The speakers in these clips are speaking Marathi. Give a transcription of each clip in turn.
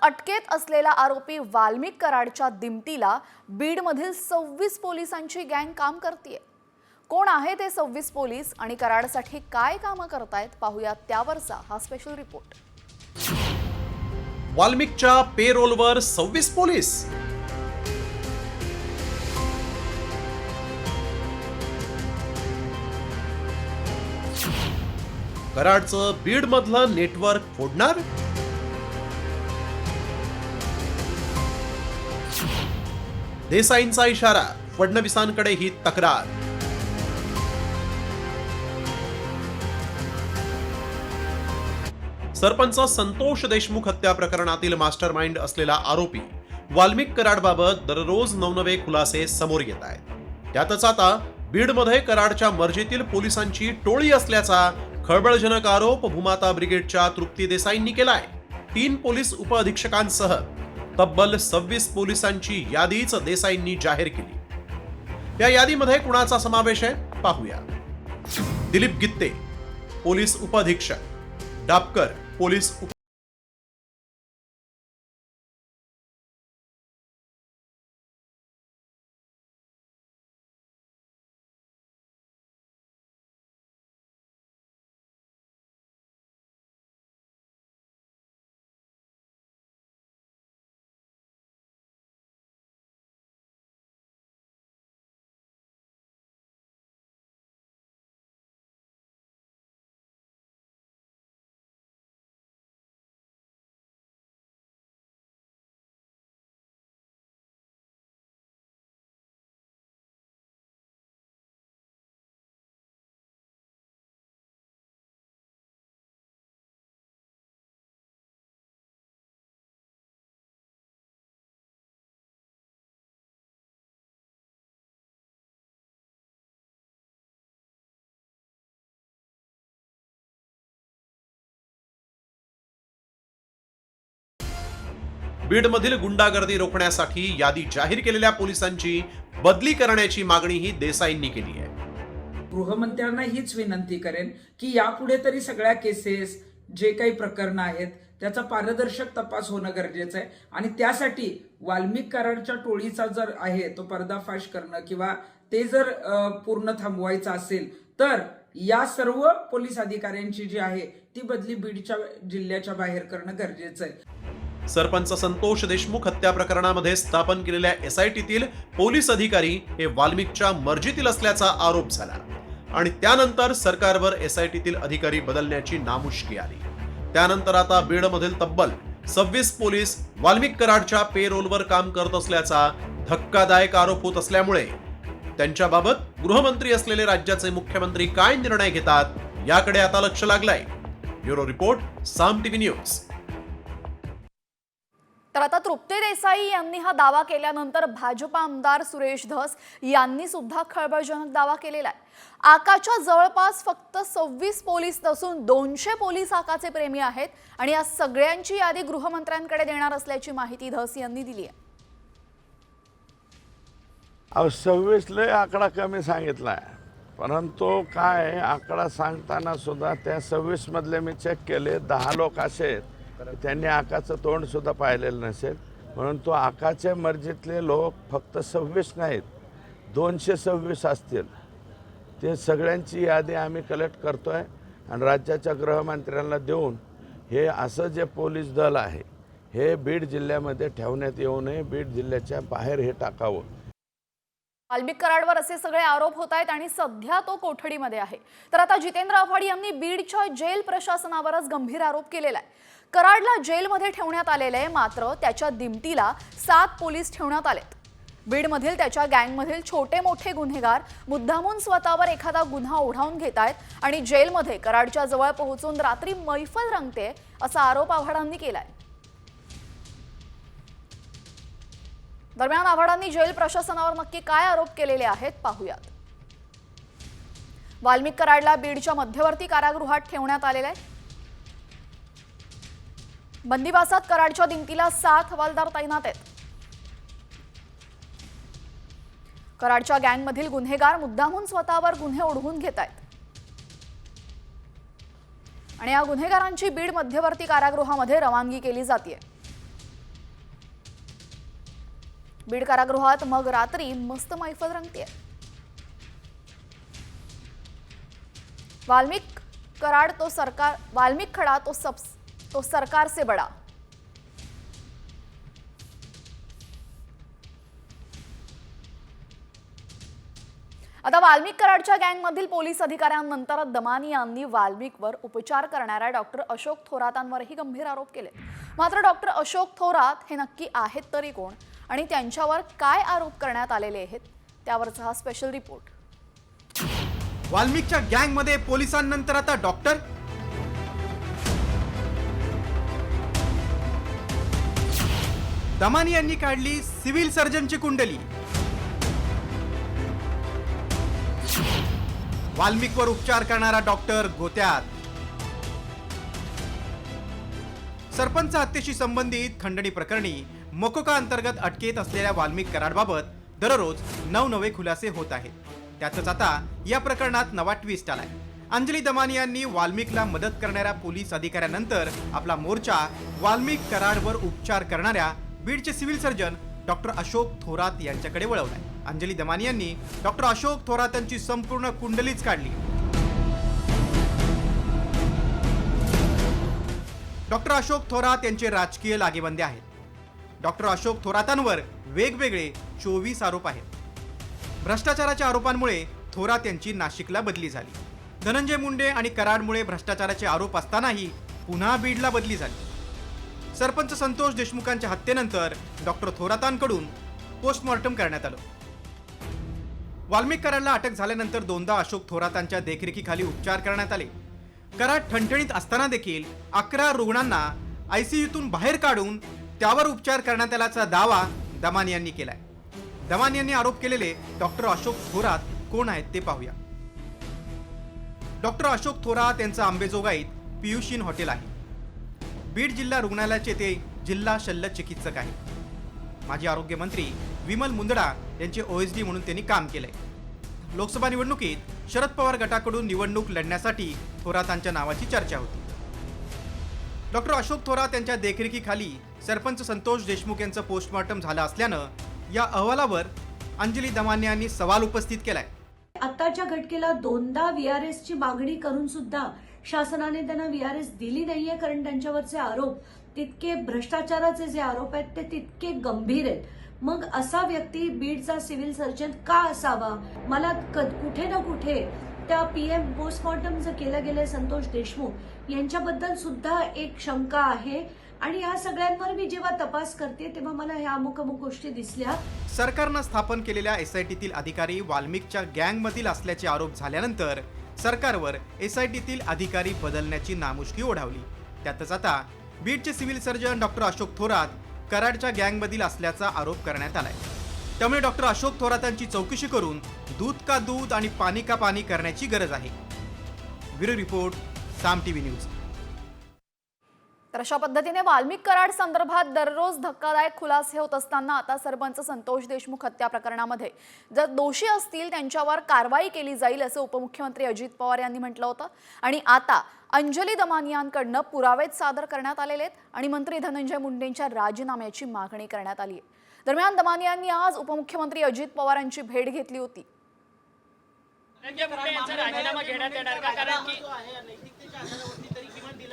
अटकेत असलेला आरोपी वाल्मिक कराडच्या दिमतीला बीडमधील 26 पोलिसांची गँग काम करते। कोण आहे ते 26 पोलीस आणि कराडसाठी काय कामं करतायत पाहूया त्यावरचा हा स्पेशल रिपोर्ट। वाल्मिकच्या पेरोलवर 26 पोलीस। कराडचं बीडमधलं नेटवर्क फोडणार। देसाईंचा इशारा, फडणवीसांकडे ही तक्रार। सरपंच संतोष देशमुख हत्या प्रकरणातील मास्टरमाइंड असलेला आरोपी वाल्मिक कराडबाबत दररोज नवनवे खुलासे समोर येत आहेत। त्यातच आता बीडमध्ये कराडच्या मर्जीतील पोलिसांची टोळी असल्याचा खळबळजनक आरोप भूमाता ब्रिगेडच्या तृप्ती देसाईंनी केलाय। 3 पोलीस उपअधीक्षकांसह तब्बल 26 पोलिसांची यादीच देसाईंनी जाहीर केली। या यादीमध्ये कुणाचा समावेश आहे पाहूया। दिलीप गित्ते पोलीस उपअधीक्षक, डापकर पोलीस बीडमधील गुंडागर्दी रोखण्यासाठी यादी जाहीर केलेल्या पोलिसांची बदली करण्याची मागणीही देसाईंनी केली आहे। गृहमंत्र्यांना हीच विनंती करेन की यापुढे तरी सगळ्या केसेस जे काही प्रकरणं आहेत त्याचा पारदर्शक तपास होणं गरजेचं आहे आणि त्यासाठी वाल्मिक कराडच्या टोळीचा जर आहे तो पर्दाफाश करणं किंवा ते जर पूर्ण थांबवायचं असेल तर या सर्व पोलीस अधिकाऱ्यांची जी आहे ती बदली बीडच्या जिल्ह्याच्या बाहेर करणं गरजेचं आहे। सरपंच संतोष देशमुख हत्या प्रकरणामध्ये स्थापन केलेल्या एसआयटीतील पोलीस अधिकारी हे वाल्मिकच्या मर्जीतील असल्याचा आरोप झाला आणि त्यानंतर सरकारवर एसआयटीतील अधिकारी बदलण्याची नामुष्की आली। त्यानंतर आता बीडमधील तब्बल 26 पोलीस वाल्मिक कराडच्या पेरोलवर काम करत असल्याचा धक्कादायक आरोप होत असल्यामुळे त्यांच्याबाबत गृहमंत्री असलेले राज्याचे मुख्यमंत्री काय निर्णय घेतात याकडे आता लक्ष लागलंय। ब्युरो रिपोर्ट, साम टीव्ही न्यूज। तर आता तृप्ती देसाई यांनी हा दावा केल्यानंतर भाजप आमदार सुरेश धस यांनी सुद्धा खळबळजनक दावा केलेला आहे। आकाच्या जवळपास फक्त 26 पोलीस नसून 200 पोलीस आकाचे प्रेमी आहेत आणि या सगळ्यांची यादी गृहमंत्र्यांकडे देणार असल्याची माहिती धस यांनी दिली आहे। 26 लय आकडा कमी सांगितलाय, परंतु काय आकडा सांगताना सुद्धा त्या 26 मधले मी चेक केले 10 लोक असे आहेत त्यांनी आकाचं तोंड सुद्धा पाहिलेलं नसेल, परंतु आकाच्या मर्जीतले लोक फक्त 26 नाहीत 226 असतील। ते सगळ्यांची यादी आम्ही कलेक्ट करतोय आणि राज्याच्या गृहमंत्र्यांना देऊन हे असं जे पोलीस दल आहे हे बीड जिल्ह्यामध्ये ठेवण्यात येऊ नये, बीड जिल्ह्याच्या बाहेर हे टाकावं। वाल्मिक कराडवर असे सगळे आरोप होत आहेत आणि सध्या तो कोठडीमध्ये आहे। तर आता जितेंद्र आव्हाड यांनी बीडच्या जेल प्रशासनावरच गंभीर आरोप केलेला आहे। कराडला जेलमध्ये ठेवण्यात आलेले आहे, मात्र त्याच्या दिमतीला 7 पोलीस ठेवण्यात आलेत। बीडमधील त्याच्या गँगमधील छोटे मोठे गुन्हेगार मुद्दामून स्वतःवर एखादा गुन्हा ओढावून घेत आहेत आणि जेलमध्ये कराडच्या जवळ पोहोचून रात्री मैफल रंगते असा आरोप आव्हाडांनी केलाय। दरम्यान आव्हाडांनी जेल प्रशासनावर नक्की काय आरोप केलेले आहेत पाहूयात। वाल्मिक कराडला बीडच्या मध्यवर्ती कारागृहात ठेवण्यात आलेले आहे। बंदिवासात कराडच्या दिमतीला 7 हवालदार तैनात आहेत। कराडच्या गँगमधील गुन्हेगार मुद्दामून स्वतःवर गुन्हे ओढवून घेत आहेत आणि या गुन्हेगारांची बीड मध्यवर्ती कारागृहामध्ये रवानगी केली जाते। बीड कारागृहात मग रात्री मस्त मैफल रंगतेय. वाल्मिक कराड तो सरकार, वाल्मिक खडा तो सरकार से बडा. आता वाल्मिक कराडच्या गँगमधील पोलीस अधिकाऱ्यांनंतर दमानी यांनी वाल्मिकवर उपचार करणाऱ्या डॉक्टर अशोक थोरातांवरही गंभीर आरोप केले. मात्र डॉक्टर अशोक थोरात हे नक्की आहेत तरी कोण आणि त्यांच्यावर काय आरोप करण्यात आलेले आहेत, त्यावरचा हा स्पेशल रिपोर्ट. वाल्मिकच्या गँगमध्ये पोलिसांनंतर आता डॉक्टर. दमानी यांनी काढली सिव्हिल सर्जनची कुंडली. वाल्मिकवर उपचार करणारा डॉक्टर गोत्यात. सरपंच हत्येशी संबंधित खंडणी प्रकरणी मोकोका अंतर्गत अटकेत असलेल्या वाल्मिक कराडबाबत दररोज नवनवे खुलासे होत आहेत. त्यातच आता या प्रकरणात नवा ट्विस्ट आलाय. अंजली दमानी यांनी वाल्मिकला मदत करणाऱ्या पोलीस अधिकाऱ्यांनंतर आपला मोर्चा वाल्मिक कराडवर उपचार करणाऱ्या बीडचे civil surgeon doctor Ashok Thorat यांच्याकडे वळवलाय. अंजली दमानी यांनी डॉक्टर अशोक थोरात यांची संपूर्ण कुंडलीच काढली. डॉक्टर अशोक थोरात यांचे राजकीय लागेबंदे आहेत. डॉक्टर अशोक थोरातांवर वेगवेगळे 24 आरोप आहेत. भ्रष्टाचाराच्या आरोपांमुळे थोरात यांची नाशिकला बदली झाली. धनंजय मुंडे आणि कराडमुळे भ्रष्टाचाराचे आरोप असतानाही पुन्हा बीडला बदली झाली. सरपंच संतोष देशमुखांच्या हत्येनंतर डॉक्टर थोरातांकडून पोस्टमॉर्टम करण्यात आलं. वाल्मिक कराडला अटक झाल्यानंतर दोनदा अशोक थोरातांच्या देखरेखीखाली उपचार करण्यात आले. कराड ठणठणीत असताना देखील 11 रुग्णांना आयसीयूतून बाहेर काढून त्यावर उपचार करण्यात आल्याचा दावा दमानी यांनी केलाय. दमानी यांनी आरोप केलेले डॉक्टर अशोक थोरात कोण आहेत ते पाहूया. डॉक्टर अशोक थोरात यांचं आंबेजोगाईत पियुषीन हॉटेल आहे. बीड जिल्हा रुग्णालयाचे ते जिल्हा शल्य चिकित्सक आहेत. माजी आरोग्य मंत्री विमल मुंदडा यांचे OSD म्हणून त्यांनी काम केलंय. लोकसभा निवडणुकीत शरद पवार गटाकडून निवडणूक लढण्यासाठी थोरातांच्या नावाची चर्चा होती. डॉक्टर अशोक थोरात यांच्या देखरेखीखाली सरपंच संतोष देशमुख यांचं पोस्टमॉर्टम झालं असल्यानं या अहवालावर अंजली दमानी यांनी सवाल उपस्थित केलाय. आताच्या घटकेला 2दा VRS ची मागणी करून सुद्धा शासनाने त्यांना VRS दिली नाहीये, कारण त्यांच्यावरचे आरोप तितके भ्रष्टाचाराचे जे आरोप आहेत ते तितके गंभीर आहेत. मग असा व्यक्ती बीडचा सिव्हिल सर्जन का असावा? मला कुठे ना कुठे त्या PM पोस्टमॉर्टम जे केलं गेलं संतोष देशमुख यांच्याबद्दल सुद्धा एक शंका आहे. आणि या सगळ्यांवर मी जेव्हा तपास करते तेव्हा मला ह्या अमुक गोष्टी दिसल्या. सरकारनं स्थापन केलेल्या SITतील अधिकारी वाल्मिकच्या गँगमधील असल्याचे आरोप झाल्यानंतर सरकारवर SITतील अधिकारी बदलण्याची नामुष्की ओढावली. त्यातच आता बीडचे civil surgeon doctor Ashok Thorat कराडच्या गँगमधील असल्याचा आरोप करण्यात आलाय. त्यामुळे डॉक्टर अशोक थोरातांची चौकशी करून दूध का दूध आणि पाणी का पाणी करण्याची गरज आहे. ब्युरो रिपोर्ट, साम TV न्यूज. तर अशा पद्धतीने वाल्मिक कराड संदर्भात दररोज धक्कादायक खुलासे होत असताना आता सरपंच संतोष देशमुख हत्या प्रकरणामध्ये जर दोषी असतील त्यांच्यावर कारवाई केली जाईल असं उपमुख्यमंत्री अजित पवार यांनी म्हटलं होतं. आणि आता अंजली दमानी यांकडनं पुरावेच सादर करण्यात आलेले आहेत आणि मंत्री धनंजय मुंडेंच्या राजीनाम्याची मागणी करण्यात आली आहे. दरम्यान दमानी यांनी आज उपमुख्यमंत्री अजित पवार यांची भेट घेतली होती.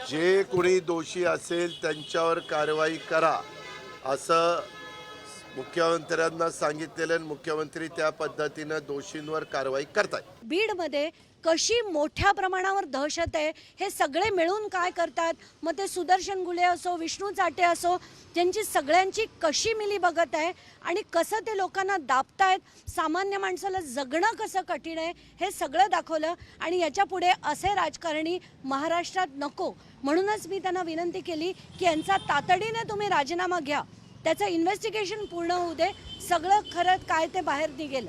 जे कोणी दोषी असेल त्यांच्यावर कारवाई करा असं मुख्यमंत्र्यांना सांगितलेलं आणि मुख्यमंत्री त्या पद्धतीनं दोषींवर कारवाई करतात. बीडमध्ये कशी मोठ्या प्रमाणावर दहशत आहे हे सगळे मिळून काय करतात. मग ते सुदर्शन गुले असो, विष्णू चाटे असो, त्यांची सगळ्यांची कशी मिली बघत आहे आणि कसं ते लोकांना दाबतायत, सामान्य माणसाला जगणं कसं कठीण आहे हे सगळं दाखवलं. आणि याच्या पुढे असे राजकारणी महाराष्ट्रात नको. म्हणूनच मी त्यांना विनंती केली की यांचा तातडीने तुम्ही राजीनामा घ्या, त्याचं इन्व्हेस्टिगेशन पूर्ण होऊ दे, सगळं खरं काय ते बाहेर निघेल.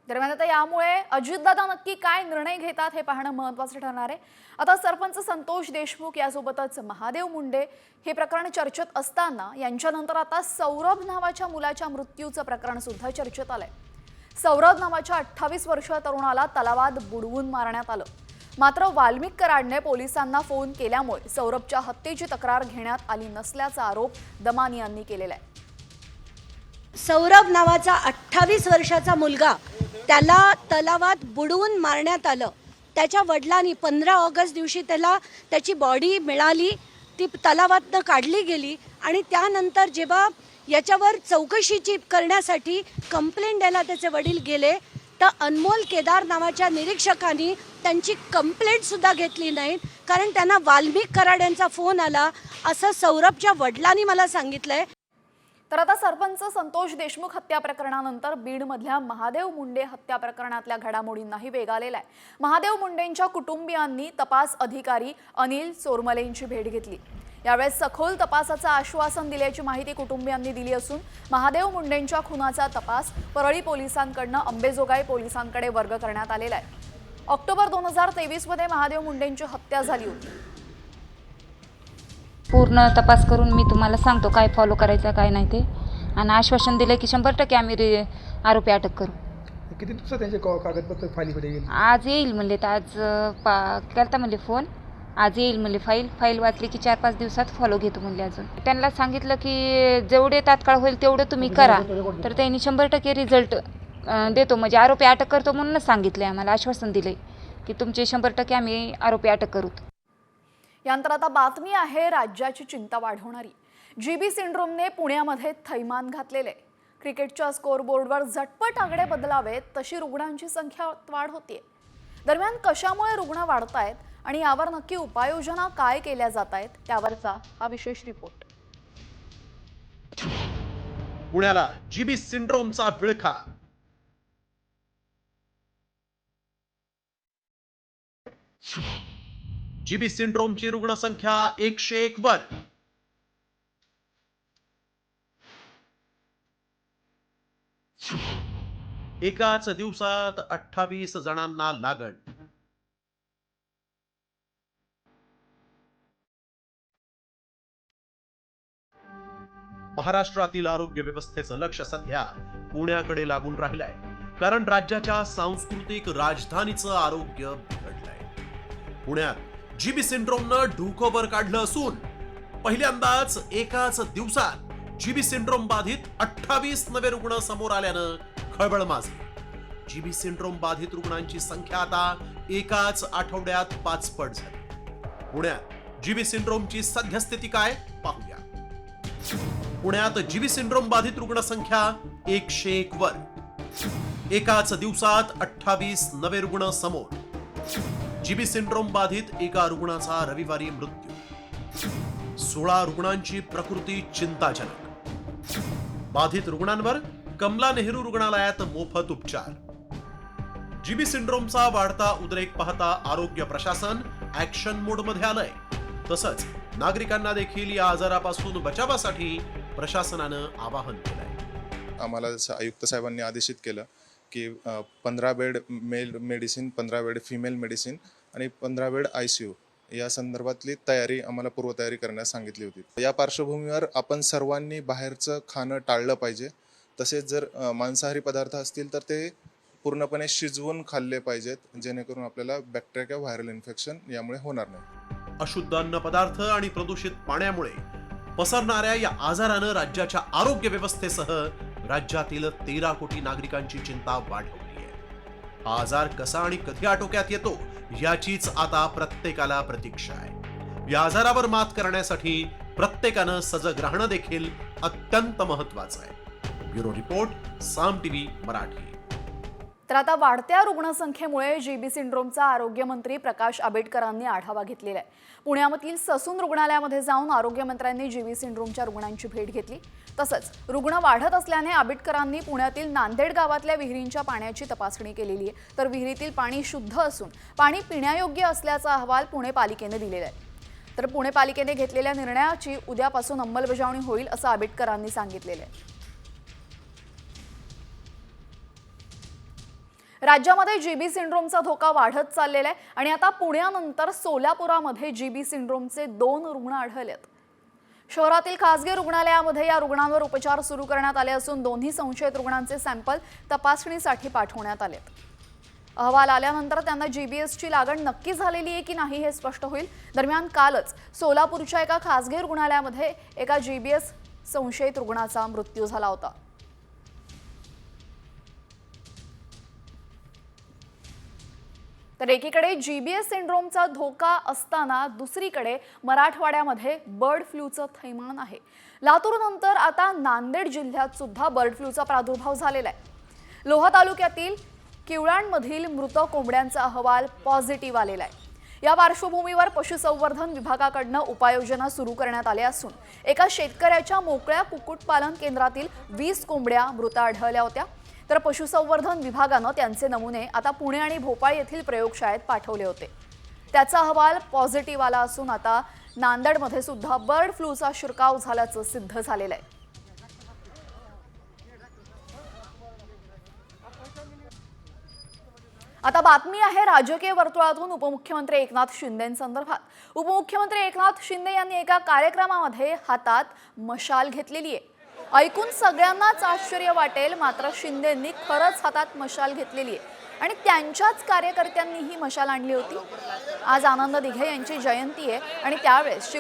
दरम्यान आता यामुळे अजितदादा नक्की काय निर्णय घेतात हे पाहणं महत्त्वाचं ठरणार आहे. आता सरपंच संतोष देशमुख यासोबतच महादेव मुंडे हे प्रकरण चर्चेत असताना यांच्यानंतर आता सौरभ नावाच्या मुलाच्या मृत्यूचं प्रकरण सुद्धा चर्चेत आलंय. सौरभ नावाच्या 28 वर्षीय तरुणाला तलावात बुडवून मारण्यात आलं. मात्र वाल्मिक कराडने पोलिसांना फोन केल्यामुळे सौरभच्या हत्येची तक्रार घेण्यात आली नसल्याचा आरोप दमानी यांनी केलेला आहे. सौरभ नावाचा 28 वर्षाचा मुलगा त्याला तलावात बुडवून मारण्यात आलं. त्याच्या वडिलांनी 15 ऑगस्ट दिवशी त्याला त्याची बॉडी मिळाली, ती तलावातनं काढली गेली आणि त्यानंतर जेव्हा याच्यावर चौकशीची करण्यासाठी कंप्लेंट द्यायला त्याचे वडील गेले तर अनमोल केदार नावाच्या निरीक्षकांनी त्यांची कंप्लेंटसुद्धा घेतली नाही, कारण त्यांना वाल्मिक कराड यांचा फोन आला असं सौरभच्या वडिलांनी मला सांगितलंय. तर आता सरपंच संतोष देशमुख हत्या प्रकरणानंतर बीडमधल्या महादेव मुंडे हत्या प्रकरणातल्या घडामोडींनाही वेग आलेला आहे. महादेव मुंडेंच्या कुटुंबियांनी तपास अधिकारी अनिल चोरमलेंची भेट घेतली. यावेळेस सखोल तपासाचं आश्वासन दिल्याची माहिती कुटुंबियांनी दिली असून महादेव मुंडेंच्या खुनाचा तपास परळी पोलिसांकडून अंबेजोगाई पोलिसांकडे वर्ग करण्यात आलेला आहे. ऑक्टोबर 2023 मध्ये महादेव मुंडेंची हत्या झाली होती. पूर्ण तपास करून मी तुम्हाला सांगतो काय फॉलो करायचं काय नाही ते, आणि आश्वासन दिलं की 100% आम्ही आरोपी अटक करू. किती दिवसात त्यांचे कागदपत्र फाईलमध्ये येईल? आज येईल म्हणले, तर आज केलता म्हणले फोन, आज येईल म्हणले. फाईल वाचली की 4-5 दिवसात फॉलो घेतो म्हणले. अजून त्यांना सांगितलं की जेवढे तात्काळ होईल तेवढं तुम्ही करा, तर त्यांनी 100% रिझल्ट देतो, म्हणजे आरोपी अटक करतो म्हणूनच सांगितलं आम्हाला, आश्वासन दिले की तुमचे 100% आम्ही आरोपी अटक करू. यानंतर आता बातमी आहे राज्याची चिंता वाढवणारी. जीबी सिंड्रोमने पुण्यामध्ये थैमान घातलेले. क्रिकेटच्या स्कोअरबोर्डवर झटपट आकडे बदलावेत तशी रुग्णांची संख्या वाढ होतीये. दरम्यान कशामुळे रुग्ण वाढतायत आणि यावर नक्की उपाययोजना काय केल्या जात आहेत त्यावरचा हा विशेष रिपोर्ट. पुण्याला जीबी सिंड्रोमचा विळखा. जीबी सिंड्रोमची रुग्णसंख्या 101 वर. एकाच दिवसात 28 जणांना लागण. महाराष्ट्रातील आरोग्य व्यवस्थेचं लक्ष सध्या पुण्याकडे लागून राहिलंय, कारण राज्याच्या सांस्कृतिक राजधानीचं आरोग्य बिघडलंय. पुण्यात जीबी सिंड्रोमनं डोकं वर काढलं असून पहिल्यांदाच एकाच दिवसात जीबी सिंड्रोम बाधित 28 नवे रुग्ण समोर आल्यानं खळबळ माजली. जीबी सिंड्रोम बाधित रुग्णांची संख्या आता एकाच आठवड्यात 5 पट झाली. पुण्यात जीबी सिंड्रोमची सद्यस्थिती काय पाहूया. पुण्यात जीबी सिंड्रोम बाधित रुग्ण संख्या 101 वर. एकाच दिवसात 28 नवे रुग्ण समोर. जीबी सिंड्रोम बाधित एका रुग्णाचा रविवारी मृत्यू. 16 रुग्णांची प्रकृती चिंताजनक. बाधित रुग्णांवर कमला नेहरू रुग्णालयात मोफत उपचार. जीबी सिंड्रोमचा वाढता उद्रेक पाहता आरोग्य प्रशासन ऍक्शन मोड मध्ये आलंय. तसंच नागरिकांना देखील या आजारापासून बचावासाठी प्रशासनानं आवाहन केलंय. आम्हाला आयुक्त साहेबांनी आदेशित केलं की 15 bed male medicine, 15 bed female medicine आणि 15 बेड ICU या संदर्भातली तयारी आम्हाला पूर्वतयारी करण्यास सांगितली होती. या पार्श्वभूमीवर आपण सर्वांनी बाहेरचं खाणं टाळलं पाहिजे. तसेच जर मांसाहारी पदार्थ असतील तर ते पूर्णपणे शिजवून खाल्ले पाहिजेत, जेणेकरून आपल्याला बॅक्टेरिया किंवा व्हायरल इन्फेक्शन यामुळे होणार नाही. अशुद्ध अन्न पदार्थ आणि प्रदूषित पाण्यामुळे पसरणाऱ्या या आजारानं राज्याच्या आरोग्य व्यवस्थेसह राज्यातील 13 कोटी नागरिकांची चिंता वाढवली आहे. हा आजार कसा आणि कधी आटोक्यात येतो याचीच आता प्रत्येकाला प्रतीक्षा आहे. या आजारावर मात करण्यासाठी प्रत्येकानं सजग राहणं देखील अत्यंत महत्वाचं आहे. ब्युरो रिपोर्ट, साम टीव्ही मराठी. तर आता वाढत्या रुग्णसंख्येमुळे जीबी सिंड्रोमचा आरोग्यमंत्री प्रकाश आंबेडकरांनी आढावा घेतलेला आहे. पुण्यामधील ससून रुग्णालयामध्ये जाऊन आरोग्यमंत्र्यांनी जीबी सिंड्रोमच्या रुग्णांची भेट घेतली. तसंच रुग्ण वाढत असल्याने आंबेडकरांनी पुण्यातील नांदेड गावातल्या विहिरींच्या पाण्याची तपासणी केलेली आहे. तर विहिरीतील पाणी शुद्ध असून पाणी पिण्यायोग्य असल्याचा अहवाल पुणे पालिकेने दिलेला आहे. तर पुणे पालिकेने घेतलेल्या निर्णयाची उद्यापासून अंमलबजावणी होईल असं आंबेडकरांनी सांगितलेलं आहे. राज्यामध्ये जीबी सिंड्रोमचा धोका वाढत चाललेला आहे आणि आता पुण्यानंतर सोलापुरामध्ये जीबी सिंड्रोमचे 2 रुग्ण आढळलेत. शहरातील खासगी रुग्णालयामध्ये या रुग्णांवर उपचार सुरू करण्यात आले असून दोन्ही संशयित रुग्णांचे सॅम्पल तपासणीसाठी पाठवण्यात आलेत. अहवाल आल्यानंतर त्यांना जीबीएसची लागण नक्की झालेली आहे की नाही हे स्पष्ट होईल. दरम्यान कालच सोलापूरच्या एका खासगी रुग्णालयामध्ये एका जीबीएस संशयित रुग्णाचा मृत्यू झाला होता. तर एकीकडे जीबीएस सिंड्रोमचा धोका असताना दुसरीकडे मराठवाड्यामध्ये बर्ड फ्लूचं थैमान आहे. लातूरनंतर आता नांदेड जिल्ह्यात सुद्धा बर्ड फ्लूचा प्रादुर्भाव झालेला आहे. लोहा तालुक्यातील किवळांमधील मृत कोंबड्यांचा अहवाल पॉझिटिव्ह आलेला आहे. या पार्श्वभूमीवर पशुसंवर्धन विभागाकडून उपाययोजना सुरू करण्यात आल्या असून एका शेतकऱ्याच्या मोकळ्या कुक्कुटपालन केंद्रातील 20 कोंबड्या मृत आढळल्या होत्या. तर पशुसंवर्धन विभागानं त्यांचे नमुने आता पुणे आणि भोपाळ येथील प्रयोगशाळेत पाठवले होते. त्याचा अहवाल पॉझिटिव्ह आला असून आता नांदेडमध्ये सुद्धा बर्ड फ्लूचा शिरकाव झाल्याचं सिद्ध झालेलं आहे. आता बातमी आहे राजकीय वर्तुळातून उपमुख्यमंत्री एकनाथ शिंदेंसंदर्भात. उपमुख्यमंत्री एकनाथ शिंदे यांनी एका कार्यक्रमामध्ये हातात मशाल घेतलेली आहे. ऐकून सगळ्यांनाच आश्चर्य वाटेल, मात्र शिंदेंनी खरंच हातात मशाल घेतलेली आहे आणि त्यांच्याच कार्यकर्त्यांनी ही मशाल आणली होती. आज आनंद दिघे यांची जयंती आहे आणि त्यावेळेस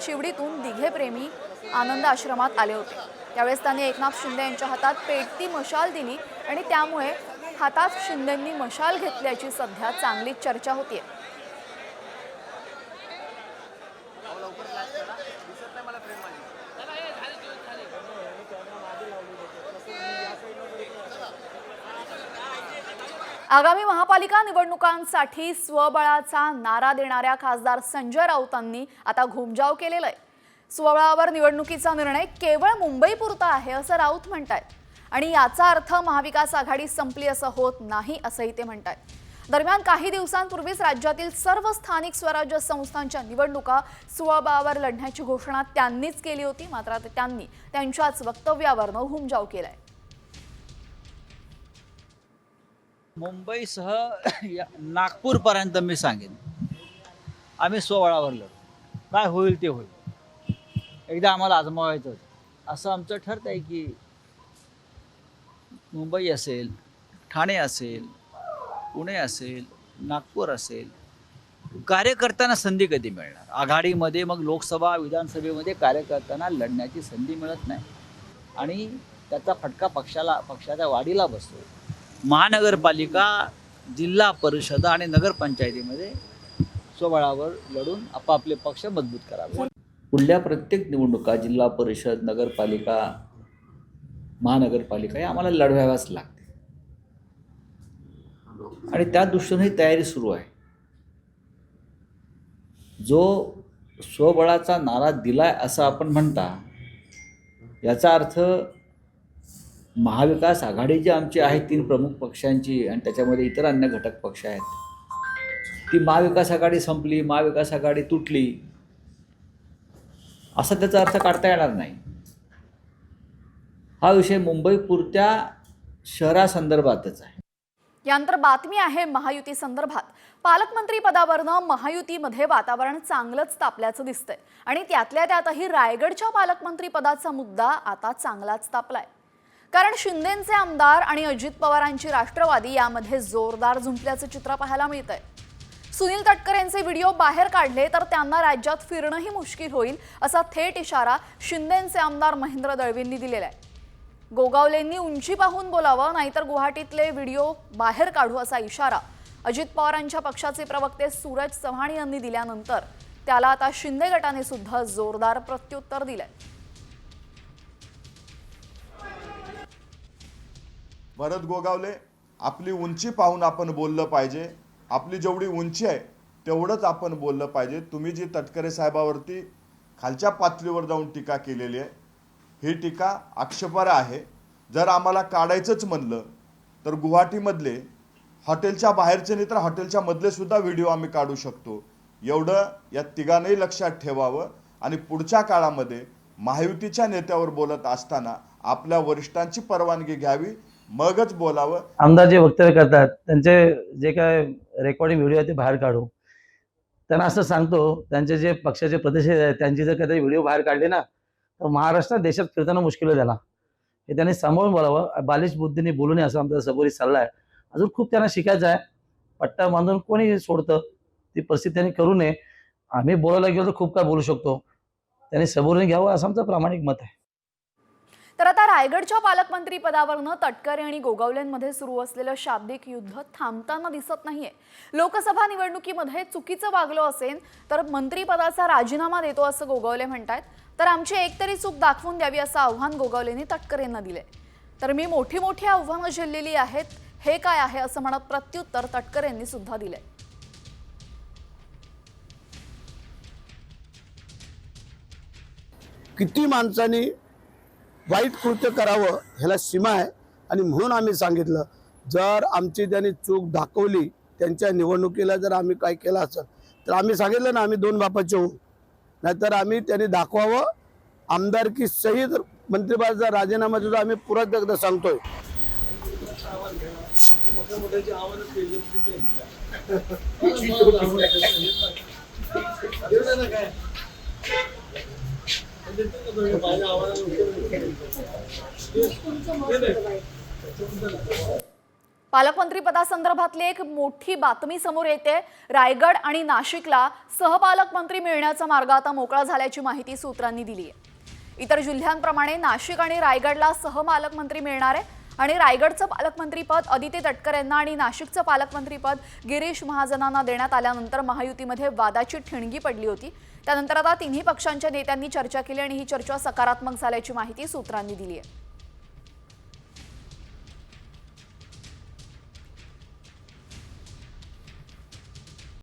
शिवडीतून दिघे प्रेमी आनंद आश्रमात आले होते. त्यावेळेस त्यांनी एकनाथ शिंदे यांच्या हातात पेटती मशाल दिली आणि त्यामुळे हातात शिंदेंनी मशाल घेतल्याची सध्या चांगलीच चर्चा होतीये. आगामी महापालिका निवडणुकांसाठी स्वबळाचा नारा देणाऱ्या खासदार संजय राऊतांनी आता घुमजाव केलेला आहे. स्वबळावर निवडणुकीचा निर्णय केवळ मुंबईपुरता आहे असं राऊत म्हणतायत आणि याचा अर्थ महाविकास आघाडी संपली असं होत नाही असंही ते म्हणतायत. दरम्यान काही दिवसांपूर्वीच राज्यातील सर्व स्थानिक स्वराज्य संस्थांच्या निवडणुका स्वबळावर लढण्याची घोषणा त्यांनीच केली होती. मात्र आता त्यांनी त्यांच्याच वक्तव्यावरनं घुमजाव केलाय. मुंबईसह नागपूरपर्यंत मी सांगेन आम्ही स्वबळावर लढू. काय होईल ते होईल. एकदा आम्हाला आजमावायचं असं आमचं ठरतं आहे की मुंबई असेल, ठाणे असेल, पुणे असेल, नागपूर असेल, कार्यकर्त्यांना संधी कधी मिळणार. आघाडीमध्ये मग लोकसभा विधानसभेमध्ये कार्यकर्त्यांना लढण्याची संधी मिळत नाही आणि त्याचा फटका पक्षाच्या वाढीला बसतो. महानगरपालिका, जिल्हा परिषद आणि नगरपंचायतीमध्ये स्वबळावर लढून आपापले पक्ष मजबूत करावे. पुढल्या प्रत्येक निवडणुका जिल्हा परिषद, नगरपालिका, महानगरपालिका या आम्हाला लढवाव्याच लागते आणि त्या दृष्टीने ही तयारी सुरू आहे. जो स्वबळाचा नारा दिलाय असं आपण म्हणता, याचा अर्थ महाविकास आघाडी जी आमची आहे 3 प्रमुख पक्षांची आणि त्याच्यामध्ये इतर अन्य घटक पक्ष आहेत, ती महाविकास आघाडी संपली, महाविकास आघाडी तुटली असा त्याचा अर्थ काढता येणार नाही. हा विषय मुंबईपुरत्या शहरासंदर्भातच आहे. यानंतर बातमी आहे महायुती संदर्भात. पालकमंत्री पदावरनं महायुतीमध्ये वातावरण चांगलंच तापल्याचं दिसतंय आणि त्यातल्या त्यातही रायगडच्या पालकमंत्री पदाचा मुद्दा आता चांगलाच तापलाय. कारण शिंदेंचे आमदार आणि अजित पवारांची राष्ट्रवादी यामध्ये जोरदार झुंपल्याचं चित्र पाहायला मिळतंय. सुनील तटकरेंचे व्हिडिओ बाहेर काढले तर त्यांना राज्यात फिरणंही मुश्किल होईल असा थेट इशारा शिंदेंचे आमदार महेंद्र दळवींनी दिलेला आहे. गोगावलेंनी उंची पाहून बोलावं, नाहीतर गुवाहाटीतले व्हिडिओ बाहेर काढू असा इशारा अजित पवारांच्या पक्षाचे प्रवक्ते सूरज चव्हाण यांनी दिल्यानंतर त्याला आता शिंदे गटाने सुद्धा जोरदार प्रत्युत्तर दिलंय. भरत गोगावले, आपली उंची पाहून आपण बोललं पाहिजे. आपली जेवढी उंची आहे तेवढंच आपण बोललं पाहिजे. तुम्ही जी तटकरे साहेबावरती खालच्या पातळीवर जाऊन टीका केलेली आहे, ही टीका आक्षेपार्ह आहे. जर आम्हाला काढायचंच म्हणलं तर गुवाहाटीमधले हॉटेलच्या बाहेरचे नाही तर हॉटेलच्या मधले सुद्धा व्हिडिओ आम्ही काढू शकतो. एवढं या तिघांनाही लक्षात ठेवावं आणि पुढच्या काळामध्ये महायुतीच्या नेत्यावर बोलत असताना आपल्या वरिष्ठांची परवानगी घ्यावी, मगच बोलावं. आमदार जे वक्तव्य करतात त्यांचे जे काय रेकॉर्डिंग व्हिडिओ आहे ते बाहेर काढू. त्यांना असं सांगतो, त्यांचे जे पक्षाचे प्रदेश आहेत त्यांची जर कधी व्हिडिओ बाहेर काढले ना तर महाराष्ट्रात देशात फिरताना मुश्किल होईल. त्याला हे त्यांनी सांभाळून बोलावं. बालिश बुद्धीने बोलू नये असं आमचा सबोरी सल्ला आहे. अजून खूप त्यांना शिकायचं आहे. पट्टा बांधून कोणी सोडतं, ती परिस्थिती त्यांनी करू नये. आम्ही बोलायला गेलो तर खूप काय बोलू शकतो. त्यांनी सबोरीने घ्यावं असं आमचं प्रामाणिक मत आहे. तर आता रायगडच्या पालकमंत्री पदावरनं तटकरे आणि गोगावलेंमध्ये सुरू असलेलं शाब्दिक युद्ध थांबताना दिसत नाहीये. लोकसभा निवडणुकीमध्ये चुकीचं वागलो असेल तर मंत्रीपदाचा राजीनामा देतो असं गोगावले म्हणतात. तर आमची एकतरी चूक दाखवून द्यावी असं आव्हान गोगावलेंनी तटकरेंना दिले. तर मी मोठी मोठी आव्हानं झेललेली आहेत, हे काय आहे असं म्हणत प्रत्युत्तर तटकरेंनी सुद्धा दिले. किती माणसांनी वाईट कृत्य करावं ह्याला सीमा आहे आणि म्हणून आम्ही सांगितलं जर आमची त्यांनी चूक दाखवली त्यांच्या निवडणुकीला जर आम्ही काय केलं असेल तर आम्ही सांगितलं ना आम्ही 2 बापाचे होऊ, नाहीतर आम्ही त्यांनी दाखवावं आमदारकी सहित मंत्रिपदाचा राजीनामा सुद्धा आम्ही पुरत एकदा सांगतोय. पालकमंत्री पदासंदर्भातली एक मोठी बातमी समोर येते. रायगड आणि नाशिकला सहपालकमंत्री मिळण्याचा मार्ग आता मोकळा झाल्याची माहिती सूत्रांनी दिली आहे. इतर जिल्ह्यांप्रमाणे नाशिक आणि रायगडला सहपालकमंत्री मिळणार आहे आणि रायगडचं पालकमंत्रीपद अदिती तटकरेंना आणि नाशिकचं पालकमंत्रीपद गिरीश महाजनांना देण्यात आल्यानंतर महायुतीमध्ये वादाची ठिणगी पडली होती. त्यानंतर आता तिन्ही पक्षांच्या नेत्यांनी चर्चा केली आणि ही चर्चा सकारात्मक झाल्याची माहिती सूत्रांनी दिली आहे.